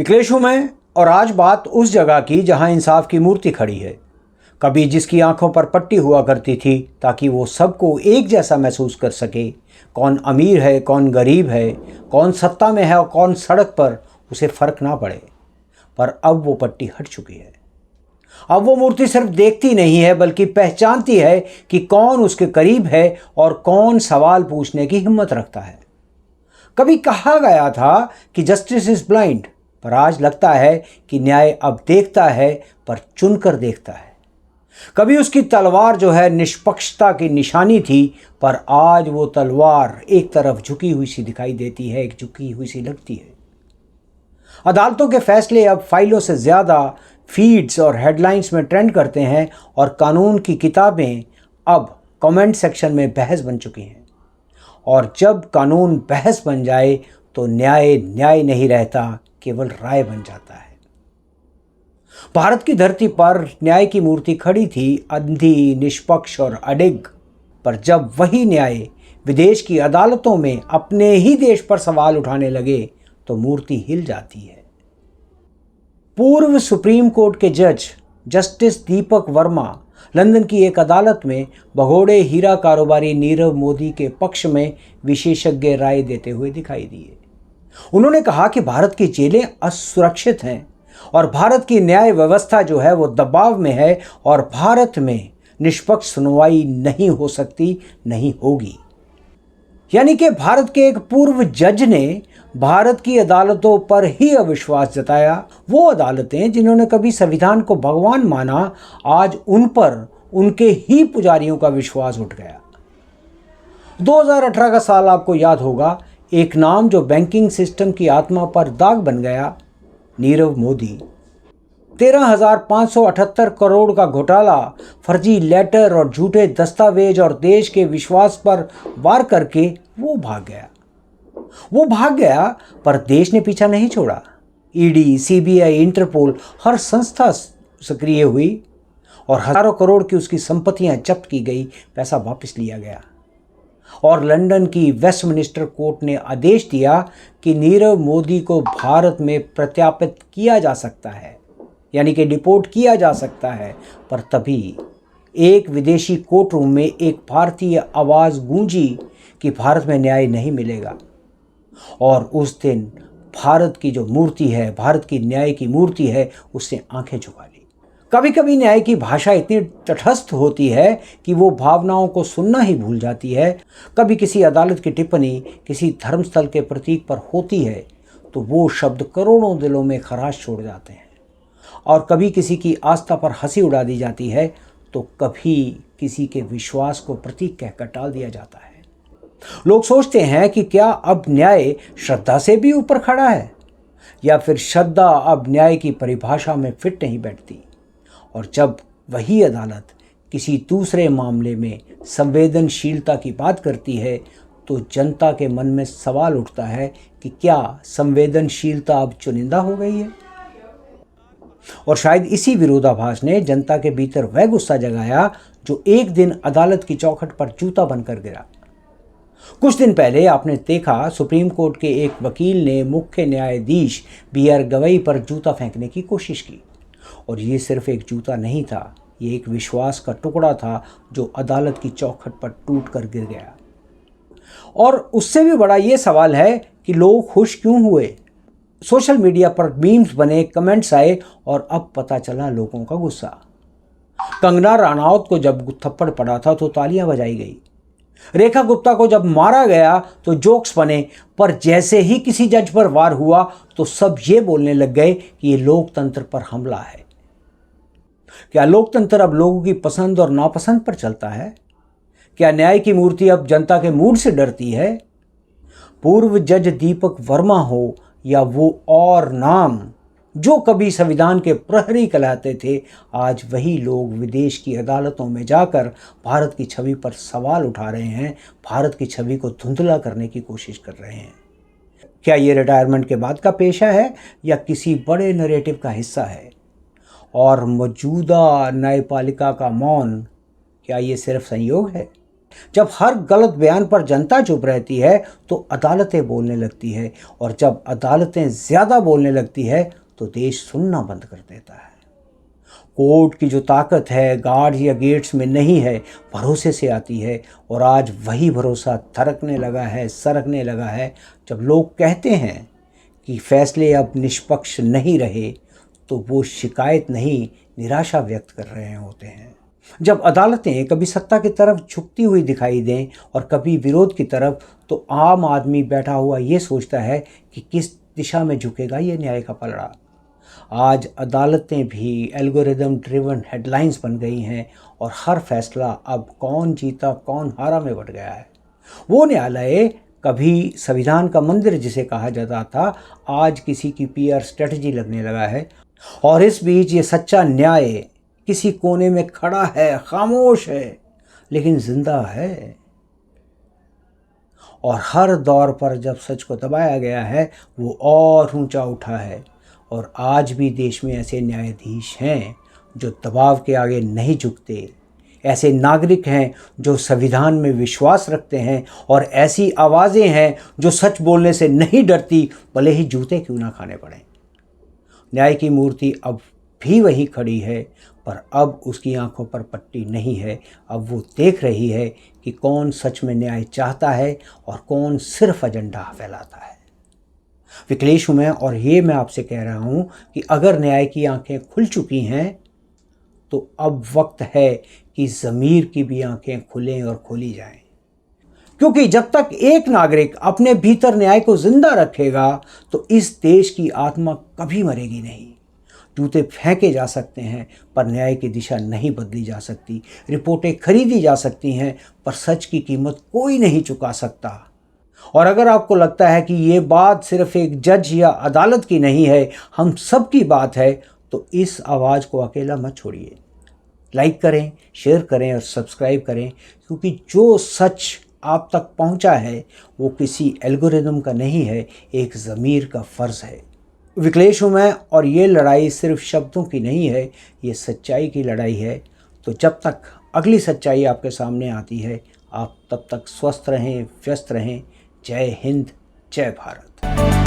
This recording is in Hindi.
विकलेश हूं मैं और आज बात उस जगह की जहां इंसाफ की मूर्ति खड़ी है। कभी जिसकी आंखों पर पट्टी हुआ करती थी ताकि वो सबको एक जैसा महसूस कर सके। कौन अमीर है, कौन गरीब है, कौन सत्ता में है और कौन सड़क पर, उसे फर्क ना पड़े। पर अब वो पट्टी हट चुकी है। अब वो मूर्ति सिर्फ देखती नहीं है बल्कि पहचानती है कि कौन उसके करीब है और कौन सवाल पूछने की हिम्मत रखता है। कभी कहा गया था कि जस्टिस इज ब्लाइंड, पर आज लगता है कि न्याय अब देखता है पर चुनकर देखता है। कभी उसकी तलवार जो है निष्पक्षता की निशानी थी, पर आज वो तलवार एक तरफ झुकी हुई सी दिखाई देती है, एक झुकी हुई सी लगती है। अदालतों के फैसले अब फाइलों से ज़्यादा फीड्स और हेडलाइंस में ट्रेंड करते हैं और कानून की किताबें अब कमेंट सेक्शन में बहस बन चुकी हैं। और जब कानून बहस बन जाए तो न्याय न्याय नहीं रहता, केवल राय बन जाता है। भारत की धरती पर न्याय की मूर्ति खड़ी थी, अंधी, निष्पक्ष और अडिग। पर जब वही न्याय विदेश की अदालतों में अपने ही देश पर सवाल उठाने लगे तो मूर्ति हिल जाती है। पूर्व सुप्रीम कोर्ट के जज जस्टिस दीपक वर्मा लंदन की एक अदालत में भगोड़े हीरा कारोबारी नीरव मोदी के पक्ष में विशेषज्ञ राय देते हुए दिखाई दिए। उन्होंने कहा कि भारत की जेलें असुरक्षित हैं और भारत की न्याय व्यवस्था जो है वो दबाव में है और भारत में निष्पक्ष सुनवाई नहीं हो सकती, नहीं होगी। यानी कि भारत के एक पूर्व जज ने भारत की अदालतों पर ही अविश्वास जताया। वो अदालतें जिन्होंने कभी संविधान को भगवान माना, आज उन पर उनके ही पुजारियों का विश्वास उठ गया। 2018 का साल आपको याद होगा। एक नाम जो बैंकिंग सिस्टम की आत्मा पर दाग बन गया, नीरव मोदी। 13,578 करोड़ का घोटाला, फर्जी लेटर और झूठे दस्तावेज और देश के विश्वास पर वार करके वो भाग गया। पर देश ने पीछा नहीं छोड़ा। ईडी, सीबीआई, इंटरपोल, हर संस्था सक्रिय हुई और हजारों करोड़ की उसकी संपत्तियां जब्त की गई, पैसा वापस लिया गया। और लंदन की वेस्टमिनिस्टर कोर्ट ने आदेश दिया कि नीरव मोदी को भारत में प्रत्यार्पित किया जा सकता है, यानी कि डिपोर्ट किया जा सकता है। पर तभी एक विदेशी कोर्ट रूम में एक भारतीय आवाज़ गूंजी कि भारत में न्याय नहीं मिलेगा। और उस दिन भारत की जो मूर्ति है, भारत की न्याय की मूर्ति है, उसने आंखें झुका ली। कभी कभी न्याय की भाषा इतनी तटस्थ होती है कि वो भावनाओं को सुनना ही भूल जाती है। कभी किसी अदालत की टिप्पणी किसी धर्मस्थल के प्रतीक पर होती है तो वो शब्द करोड़ों दिलों में खराश छोड़ जाते हैं। और कभी किसी की आस्था पर हंसी उड़ा दी जाती है तो कभी किसी के विश्वास को प्रतीक कहकर टाल दिया जाता है। लोग सोचते हैं कि क्या अब न्याय श्रद्धा से भी ऊपर खड़ा है, या फिर श्रद्धा अब न्याय की परिभाषा में फिट नहीं बैठती। और जब वही अदालत किसी दूसरे मामले में संवेदनशीलता की बात करती है तो जनता के मन में सवाल उठता है कि क्या संवेदनशीलता अब चुनिंदा हो गई है। और शायद इसी विरोधाभास ने जनता के भीतर वह गुस्सा जगाया जो एक दिन अदालत की चौखट पर जूता बनकर गिरा। कुछ दिन पहले आपने देखा, सुप्रीम कोर्ट के एक वकील ने मुख्य न्यायाधीश BR गवई पर जूता फेंकने की कोशिश की। और ये सिर्फ एक जूता नहीं था, ये एक विश्वास का टुकड़ा था जो अदालत की चौखट पर टूट कर गिर गया। और उससे भी बड़ा ये सवाल है कि लोग खुश क्यों हुए। सोशल मीडिया पर मीम्स बने, कमेंट्स आए और अब पता चला लोगों का गुस्सा। कंगना रनौत को जब थप्पड़ पड़ा था तो तालियां बजाई गई। रेखा गुप्ता को जब मारा गया तो जोक्स बने। पर जैसे ही किसी जज पर वार हुआ तो सब ये बोलने लग गए कि ये लोकतंत्र पर हमला है। क्या लोकतंत्र अब लोगों की पसंद और नापसंद पर चलता है? क्या न्याय की मूर्ति अब जनता के मूड से डरती है? पूर्व जज दीपक वर्मा हो या वो और नाम जो कभी संविधान के प्रहरी कहलाते थे, आज वही लोग विदेश की अदालतों में जाकर भारत की छवि पर सवाल उठा रहे हैं, भारत की छवि को धुंधला करने की कोशिश कर रहे हैं। क्या ये रिटायरमेंट के बाद का पेशा है या किसी बड़े नैरेटिव का हिस्सा है? और मौजूदा न्यायपालिका का मौन, क्या ये सिर्फ संयोग है जब हर गलत बयान पर जनता चुप रहती है तो अदालतें बोलने लगती है, और जब अदालतें ज़्यादा बोलने लगती है तो देश सुनना बंद कर देता है। कोर्ट की जो ताकत है गार्ड या गेट्स में नहीं है, भरोसे से आती है। और आज वही भरोसा थरकने लगा है, सरकने लगा है। जब लोग कहते हैं कि फैसले अब निष्पक्ष नहीं रहे, तो वो शिकायत नहीं, निराशा व्यक्त कर रहे होते हैं। जब अदालतें कभी सत्ता की तरफ झुकती हुई दिखाई दें और कभी विरोध की तरफ, तो आम आदमी बैठा हुआ ये सोचता है कि किस दिशा में झुकेगा ये न्याय का पलड़ा। आज अदालतें भी एल्गोरिदम ड्रिवन हेडलाइंस बन गई हैं, और हर फैसला अब कौन जीता कौन हारा में बढ़ गया है। वो न्यायालय कभी संविधान का मंदिर जिसे कहा जाता था, आज किसी की पीआर स्ट्रेटजी लगने लगा है। और इस बीच ये सच्चा न्याय किसी कोने में खड़ा है, खामोश है, लेकिन जिंदा है। और हर दौर पर जब सच को दबाया गया है, वो और ऊंचा उठा है। और आज भी देश में ऐसे न्यायाधीश हैं जो दबाव के आगे नहीं झुकते, ऐसे नागरिक हैं जो संविधान में विश्वास रखते हैं, और ऐसी आवाज़ें हैं जो सच बोलने से नहीं डरती, भले ही जूते क्यों ना खाने पड़े। न्याय की मूर्ति अब भी वही खड़ी है, पर अब उसकी आंखों पर पट्टी नहीं है। अब वो देख रही है कि कौन सच में न्याय चाहता है और कौन सिर्फ एजेंडा फैलाता है। विकलेश हूँ मैं, और ये मैं आपसे कह रहा हूँ कि अगर न्याय की आंखें खुल चुकी हैं तो अब वक्त है कि ज़मीर की भी आंखें खुलें और खोली जाएं। क्योंकि जब तक एक नागरिक अपने भीतर न्याय को जिंदा रखेगा तो इस देश की आत्मा कभी मरेगी नहीं। जूते फेंके जा सकते हैं पर न्याय की दिशा नहीं बदली जा सकती। रिपोर्टें खरीदी जा सकती हैं पर सच की कीमत कोई नहीं चुका सकता। और अगर आपको लगता है कि ये बात सिर्फ एक जज या अदालत की नहीं है, हम सब की बात है, तो इस आवाज़ को अकेला मत छोड़िए। लाइक करें, शेयर करें और सब्सक्राइब करें, क्योंकि जो सच आप तक पहुंचा है वो किसी एल्गोरिदम का नहीं है, एक ज़मीर का फ़र्ज़ है। विकलेश हूँ मैं, और ये लड़ाई सिर्फ शब्दों की नहीं है, ये सच्चाई की लड़ाई है। तो जब तक अगली सच्चाई आपके सामने आती है, आप तब तक स्वस्थ रहें, व्यस्त रहें। जय हिंद, जय भारत।